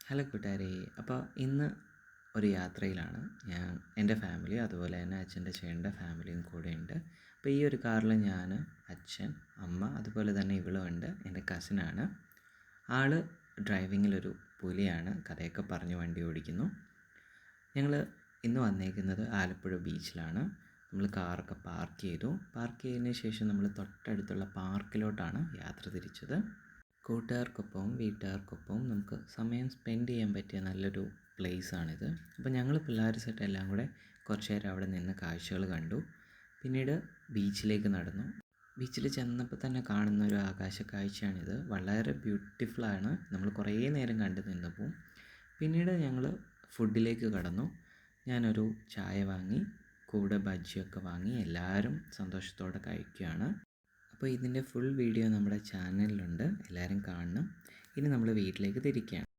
Hello കൂട്ടുകാരെ. അപ്പോൾ ഇന്ന് ഒരു യാത്രയിലാണ് ഞാൻ. എൻ്റെ ഫാമിലി അതുപോലെ തന്നെ അച്ഛൻ്റെ ചേട്ടൻ്റെ ഫാമിലിയും കൂടെ ഉണ്ട്. അപ്പോൾ ഈ ഒരു കാറിൽ ഞാൻ, അച്ഛൻ, അമ്മ, അതുപോലെ തന്നെ ഇവളുമുണ്ട്. എൻ്റെ കസിനാണ്. ആൾ ഡ്രൈവിങ്ങിലൊരു പുലിയാണ്. കഥയൊക്കെ പറഞ്ഞ് വണ്ടി ഓടിക്കുന്നു. ഞങ്ങൾ ഇന്ന് വന്നേക്കുന്നത് ആലപ്പുഴ ബീച്ചിലാണ്. നമ്മൾ കാറൊക്കെ പാർക്ക് ചെയ്തു. പാർക്ക് ചെയ്തതിന് ശേഷം നമ്മൾ തൊട്ടടുത്തുള്ള പാർക്കിലോട്ടാണ് യാത്ര തിരിച്ചത്. കൂട്ടുകാർക്കൊപ്പവും വീട്ടുകാർക്കൊപ്പവും നമുക്ക് സമയം സ്പെൻഡ് ചെയ്യാൻ പറ്റിയ നല്ലൊരു പ്ലേസാണിത്. അപ്പോൾ ഞങ്ങൾ പിള്ളേർ സെറ്റ് എല്ലാം കൂടെ കുറച്ച് നേരം അവിടെ നിന്ന് കാഴ്ചകൾ കണ്ടു. പിന്നീട് ബീച്ചിലേക്ക് നടന്നു. ബീച്ചിൽ ചെന്നപ്പോൾ തന്നെ കാണുന്ന ഒരു ആകാശ കാഴ്ചയാണിത്. വളരെ ബ്യൂട്ടിഫുള്ളാണ്. നമ്മൾ കുറേ നേരം കണ്ടു നിന്നപ്പോൾ പിന്നീട് ഞങ്ങൾ ഫുഡിലേക്ക് കടന്നു. ഞാനൊരു ചായ വാങ്ങി, കൂടെ ബജ്ജിയൊക്കെ വാങ്ങി. എല്ലാവരും സന്തോഷത്തോടെ കഴിക്കുകയാണ്. അപ്പോൾ ഇതിൻ്റെ ഫുൾ വീഡിയോ നമ്മുടെ ചാനലിലുണ്ട്, എല്ലാവരും കാണണം. ഇനി നമ്മൾ വീട്ടിലേക്ക് തിരിക്കുകയാണ്.